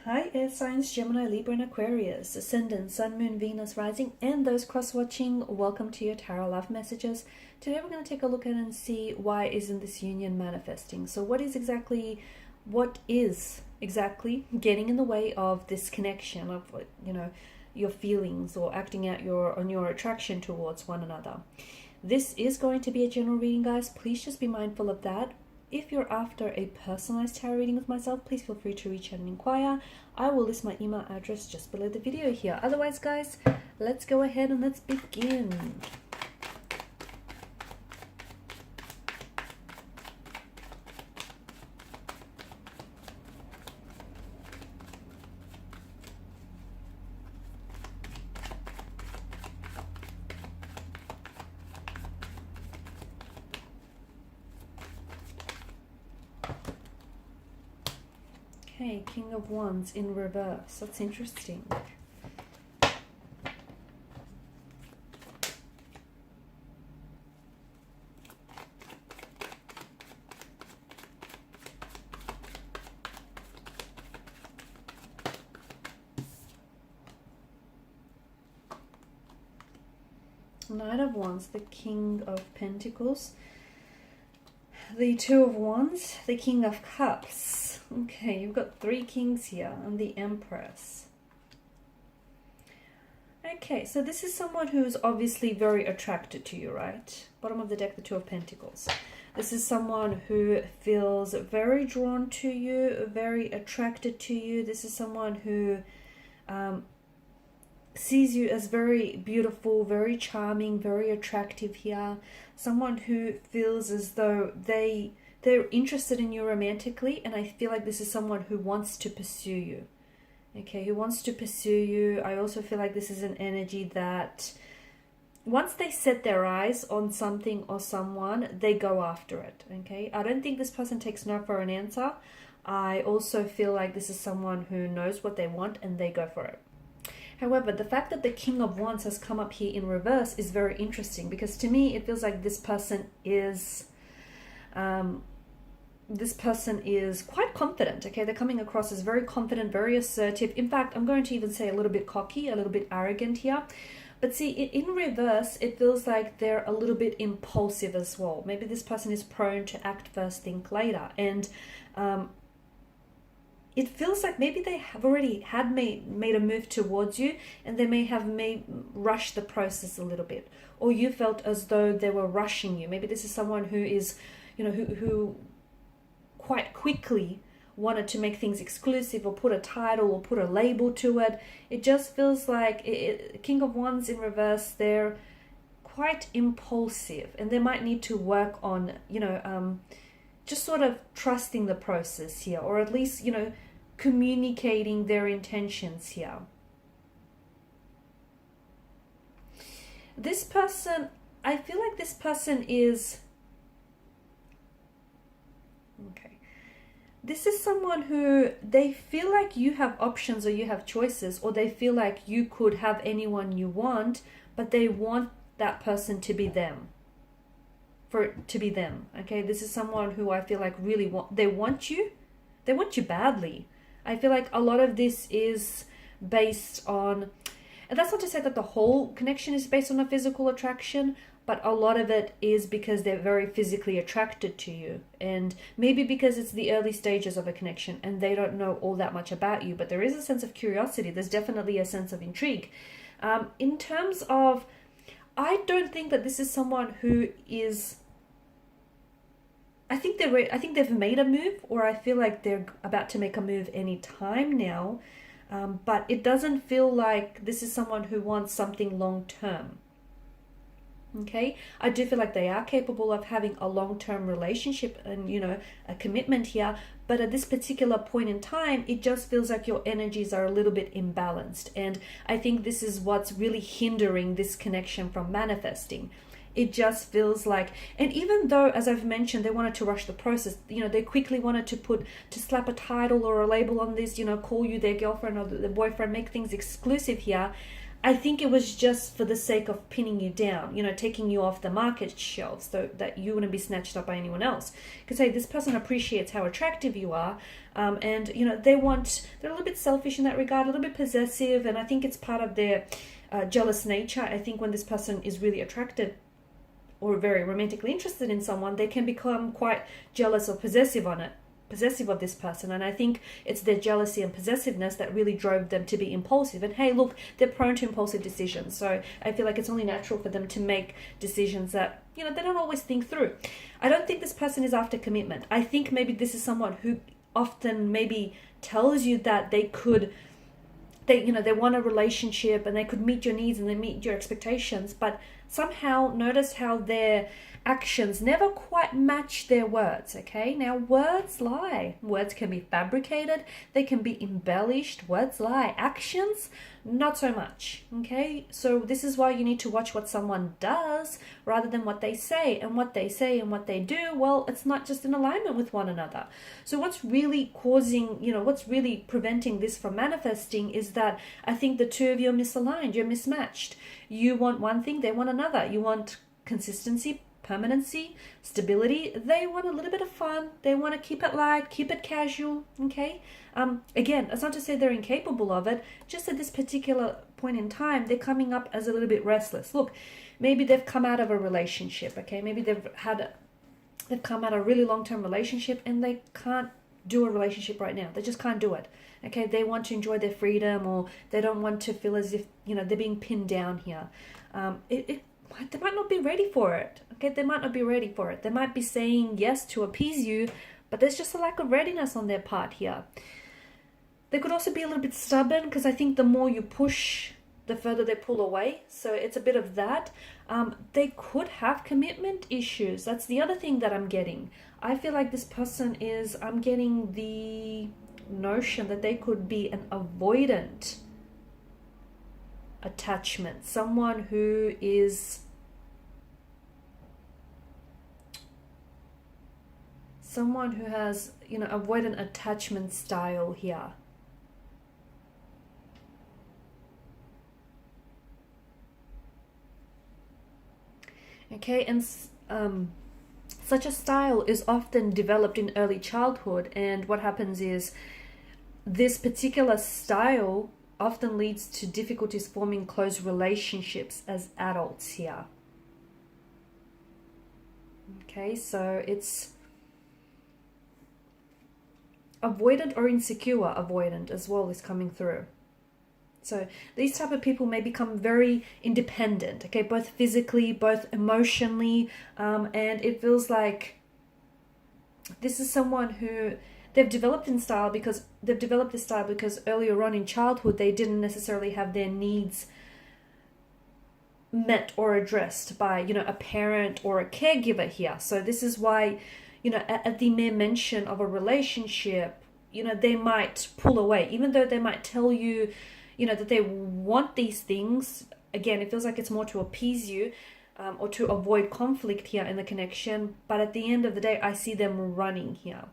Hi, Air Signs, Gemini, Libra, and Aquarius, Ascendant, Sun, Moon, Venus, Rising, and those cross-watching. Welcome to your Tarot Love Messages. Today we're going to take a look at and see why isn't this union manifesting. So what is exactly getting in the way of this connection of, your feelings or acting out on your attraction towards one another? This is going to be a general reading, guys. Please just be mindful of that. If you're after a personalized tarot reading with myself, please feel free to reach out and inquire. I will list my email address just below the video here. Otherwise, guys, let's go ahead and let's begin. Okay, King of Wands in reverse. That's interesting. Knight of Wands, the King of Pentacles, the Two of Wands, the King of Cups. Okay, you've got three kings here and the Empress. Okay, so this is someone who is obviously very attracted to you, right? Bottom of the deck, the Two of Pentacles. This is someone who feels very drawn to you, very attracted to you. This is someone who sees you as very beautiful, very charming, very attractive here. Someone who feels as though they're interested in you romantically, and I feel like this is someone who wants to pursue you. Okay, who wants to pursue you. I also feel like this is an energy that once they set their eyes on something or someone, they go after it. Okay, I don't think this person takes no for an answer. I also feel like this is someone who knows what they want and they go for it. However, the fact that the King of Wands has come up here in reverse is very interesting, because to me it feels like this person is quite confident. Okay, they're coming across as very confident, very assertive. In fact, I'm going to even say a little bit cocky, a little bit arrogant here. But see, in reverse, it feels like they're a little bit impulsive as well. Maybe this person is prone to act first, think later. And it feels like maybe they have already made a move towards you, and they may have rushed the process a little bit. Or you felt as though they were rushing you. Maybe this is someone who is, who quite quickly wanted to make things exclusive or put a title or put a label to it. It just feels like King of Wands in reverse, they're quite impulsive, and they might need to work on, just sort of trusting the process here, or at least, communicating their intentions here. This person, I feel like this person is... Okay. This is someone who they feel like you have options or you have choices, or they feel like you could have anyone you want, but they want that person to be them. For it to be them. Okay, this is someone who I feel like really they want you badly. I feel like a lot of this is based on, and that's not to say that the whole connection is based on a physical attraction, but a lot of it is because they're very physically attracted to you, and maybe because it's the early stages of a connection and they don't know all that much about you, but there is a sense of curiosity. There's definitely a sense of intrigue. In terms of, I don't think that this is someone who is... I think they've made a move, or I feel like they're about to make a move any time now. But it doesn't feel like this is someone who wants something long term. Okay, I do feel like they are capable of having a long-term relationship and, a commitment here. But at this particular point in time, it just feels like your energies are a little bit imbalanced. And I think this is what's really hindering this connection from manifesting. It just feels like, and even though, as I've mentioned, they wanted to rush the process, they quickly wanted to slap a title or a label on this, call you their girlfriend or their boyfriend, make things exclusive here. I think it was just for the sake of pinning you down, taking you off the market shelves so that you wouldn't be snatched up by anyone else. Because, hey, this person appreciates how attractive you are, and, they're a little bit selfish in that regard, a little bit possessive, and I think it's part of their jealous nature. I think when this person is really attracted or very romantically interested in someone, they can become quite jealous or possessive of this person, and I think it's their jealousy and possessiveness that really drove them to be impulsive. And hey, look, they're prone to impulsive decisions, so I feel like it's only natural for them to make decisions that they don't always think through. I don't think this person is after commitment. I think maybe this is someone who often maybe tells you that they want a relationship and they could meet your needs and they meet your expectations, but somehow notice how their actions never quite match their words. Okay, now words lie. Words can be fabricated, they can be embellished. Words lie. Actions, not so much. Okay, so this is why you need to watch what someone does rather than what they say. And what they say and what they do, well, it's not just in alignment with one another. So what's really what's really preventing this from manifesting is that I think the two of you are misaligned, you're mismatched. You want one thing, they want another. You want consistency, permanency, stability. They want a little bit of fun. They want to keep it light, keep it casual. Okay. Again, it's not to say they're incapable of it. Just at this particular point in time, they're coming up as a little bit restless. Look, maybe they've come out of a relationship. Okay. Maybe they've come out of a really long-term relationship and they can't do a relationship right now. They just can't do it. Okay. They want to enjoy their freedom, or they don't want to feel as if, they're being pinned down here. They might not be ready for it. Okay, they might not be ready for it. They might be saying yes to appease you, but there's just a lack of readiness on their part here. They could also be a little bit stubborn, because I think the more you push, the further they pull away. So it's a bit of that. They could have commitment issues. That's the other thing that I'm getting. I feel like this person I'm getting the notion that they could be an avoidant attachment, someone who is has avoidant attachment style here. Okay, and such a style is often developed in early childhood, and what happens is this particular style often leads to difficulties forming close relationships as adults here. Okay, so it's avoidant or insecure avoidant as well is coming through. So these type of people may become very independent, okay, both physically, both emotionally, and it feels like this is someone who they've developed this style because earlier on in childhood they didn't necessarily have their needs met or addressed by a parent or a caregiver here. So this is why at the mere mention of a relationship, they might pull away, even though they might tell you that they want these things. Again, it feels like it's more to appease you, or to avoid conflict here in the connection, but at the end of the day I see them running here.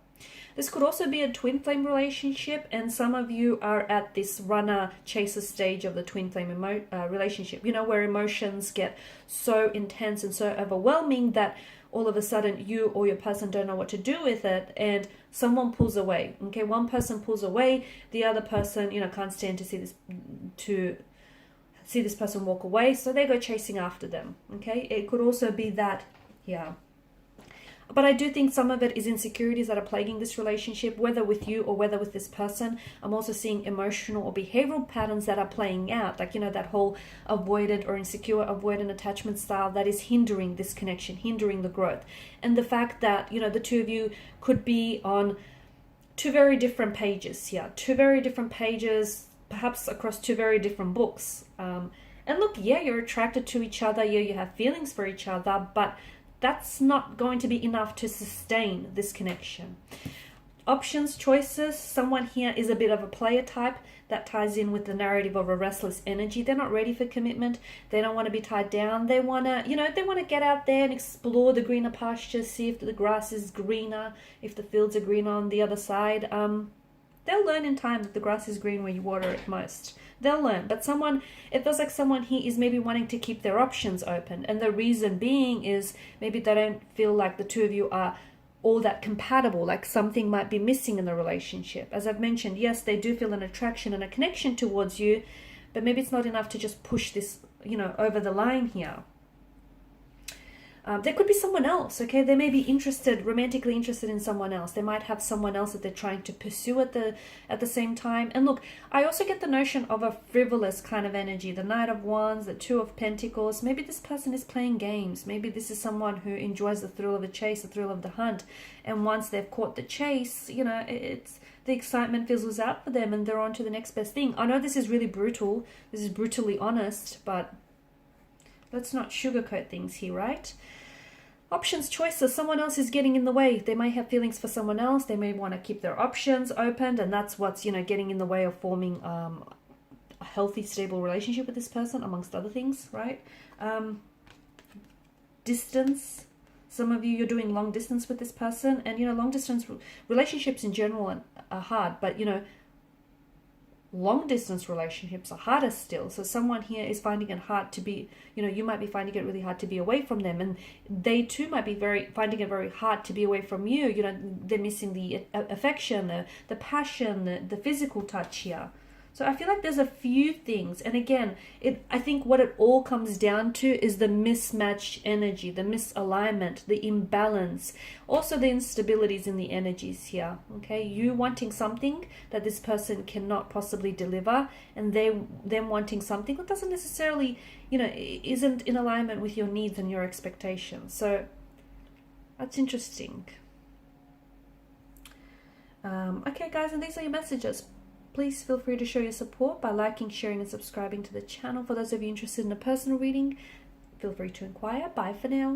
This could also be a twin flame relationship, and some of you are at this runner-chaser stage of the twin flame relationship, where emotions get so intense and so overwhelming that all of a sudden you or your person don't know what to do with it, and someone pulls away. Okay, one person pulls away, the other person, can't stand to see this person walk away, so they go chasing after them. Okay, it could also be that here. But I do think some of it is insecurities that are plaguing this relationship, whether with you or whether with this person. I'm also seeing emotional or behavioral patterns that are playing out, like, that whole avoidant or insecure avoidant attachment style that is hindering this connection, hindering the growth. And the fact that, the two of you could be on two very different pages here, perhaps across two very different books. And look, yeah, you're attracted to each other, yeah, you have feelings for each other, but that's not going to be enough to sustain this connection. Options, choices. Someone here is a bit of a player type. That ties in with the narrative of a restless energy. They're not ready for commitment. They don't want to be tied down. They want to, get out there and explore the greener pastures, see if the grass is greener, if the fields are greener on the other side. They'll learn in time that the grass is green where you water it most. They'll learn. But it feels like someone here is maybe wanting to keep their options open. And the reason being is maybe they don't feel like the two of you are all that compatible, like something might be missing in the relationship. As I've mentioned, yes, they do feel an attraction and a connection towards you, but maybe it's not enough to just push this, over the line here. There could be someone else, okay? They may be romantically interested in someone else. They might have someone else that they're trying to pursue at the same time. And look, I also get the notion of a frivolous kind of energy. The Knight of Wands, the Two of Pentacles. Maybe this person is playing games. Maybe this is someone who enjoys the thrill of the chase, the thrill of the hunt. And once they've caught the chase, it's the excitement fizzles out for them and they're on to the next best thing. I know this is really brutal. This is brutally honest, but let's not sugarcoat things here, right? Options, choices. Someone else is getting in the way. They may have feelings for someone else. They may want to keep their options open, and that's what's, getting in the way of forming a healthy, stable relationship with this person, amongst other things, right? Distance. Some of you're doing long distance with this person, and, long distance relationships in general are hard, but, long distance relationships are harder still. So someone here is finding it hard to be, you might be finding it really hard to be away from them, and they too might be finding it very hard to be away from you. They're missing the affection, the passion, the physical touch here. So I feel like there's a few things, and again, I think what it all comes down to is the mismatched energy, the misalignment, the imbalance, also the instabilities in the energies here. Okay, you wanting something that this person cannot possibly deliver, and them wanting something that doesn't necessarily, isn't in alignment with your needs and your expectations. So that's interesting. Okay, guys, and these are your messages. Please feel free to show your support by liking, sharing, and subscribing to the channel. For those of you interested in a personal reading, feel free to inquire. Bye for now.